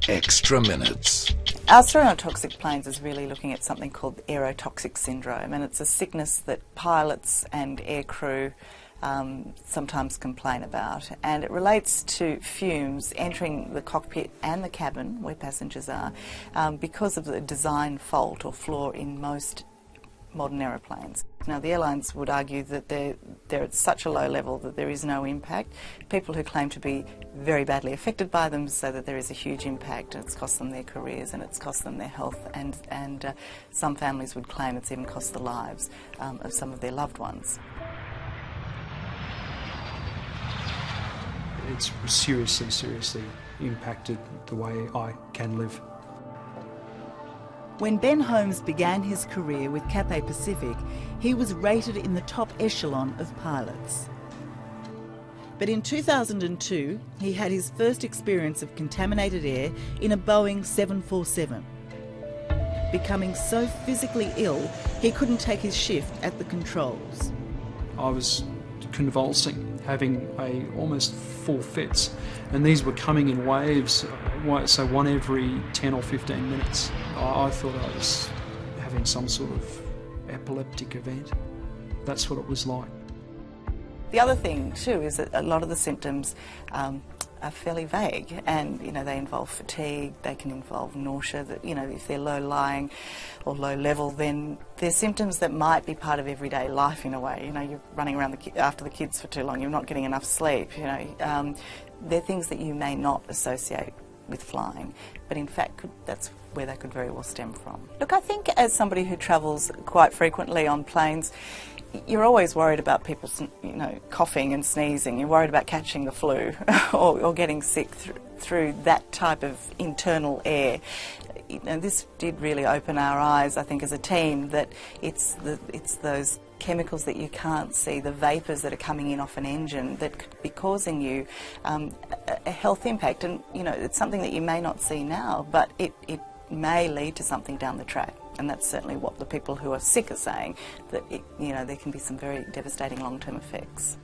Extra minutes. Our story on toxic planes is really looking at something called aerotoxic syndrome, and it's a sickness that pilots and aircrew sometimes complain about, and it relates to fumes entering the cockpit and the cabin where passengers are because of the design fault or flaw in most modern aeroplanes. Now, the airlines would argue that they're at such a low level that there is no impact. People who claim to be very badly affected by them say that there is a huge impact, and it's cost them their careers and it's cost them their health, and some families would claim it's even cost the lives of some of their loved ones. It's seriously impacted the way I can live. When Ben Holmes began his career with Cathay Pacific, he was rated in the top echelon of pilots. But in 2002, he had his first experience of contaminated air in a Boeing 747. Becoming so physically ill, he couldn't take his shift at the controls. I was convulsing, having almost full fits, and these were coming in waves, so one every 10 or 15 minutes. I thought I was having some sort of epileptic event. That's what it was like. The other thing too is that a lot of the symptoms are fairly vague, and they involve fatigue, they can involve nausea. That if they're low lying or low level, then they're symptoms that might be part of everyday life in a way. You're running around after the kids for too long, you're not getting enough sleep. They're things that you may not associate with flying, but in fact that's where they could very well stem from. Look, I think as somebody who travels quite frequently on planes, you're always worried about people, coughing and sneezing. You're worried about catching the flu or getting sick through that type of internal air. This did really open our eyes, I think, as a team, that it's those chemicals that you can't see, the vapours that are coming in off an engine, that could be causing you a health impact. And it's something that you may not see now, but it may lead to something down the track. And that's certainly what the people who are sick are saying, that there can be some very devastating long-term effects.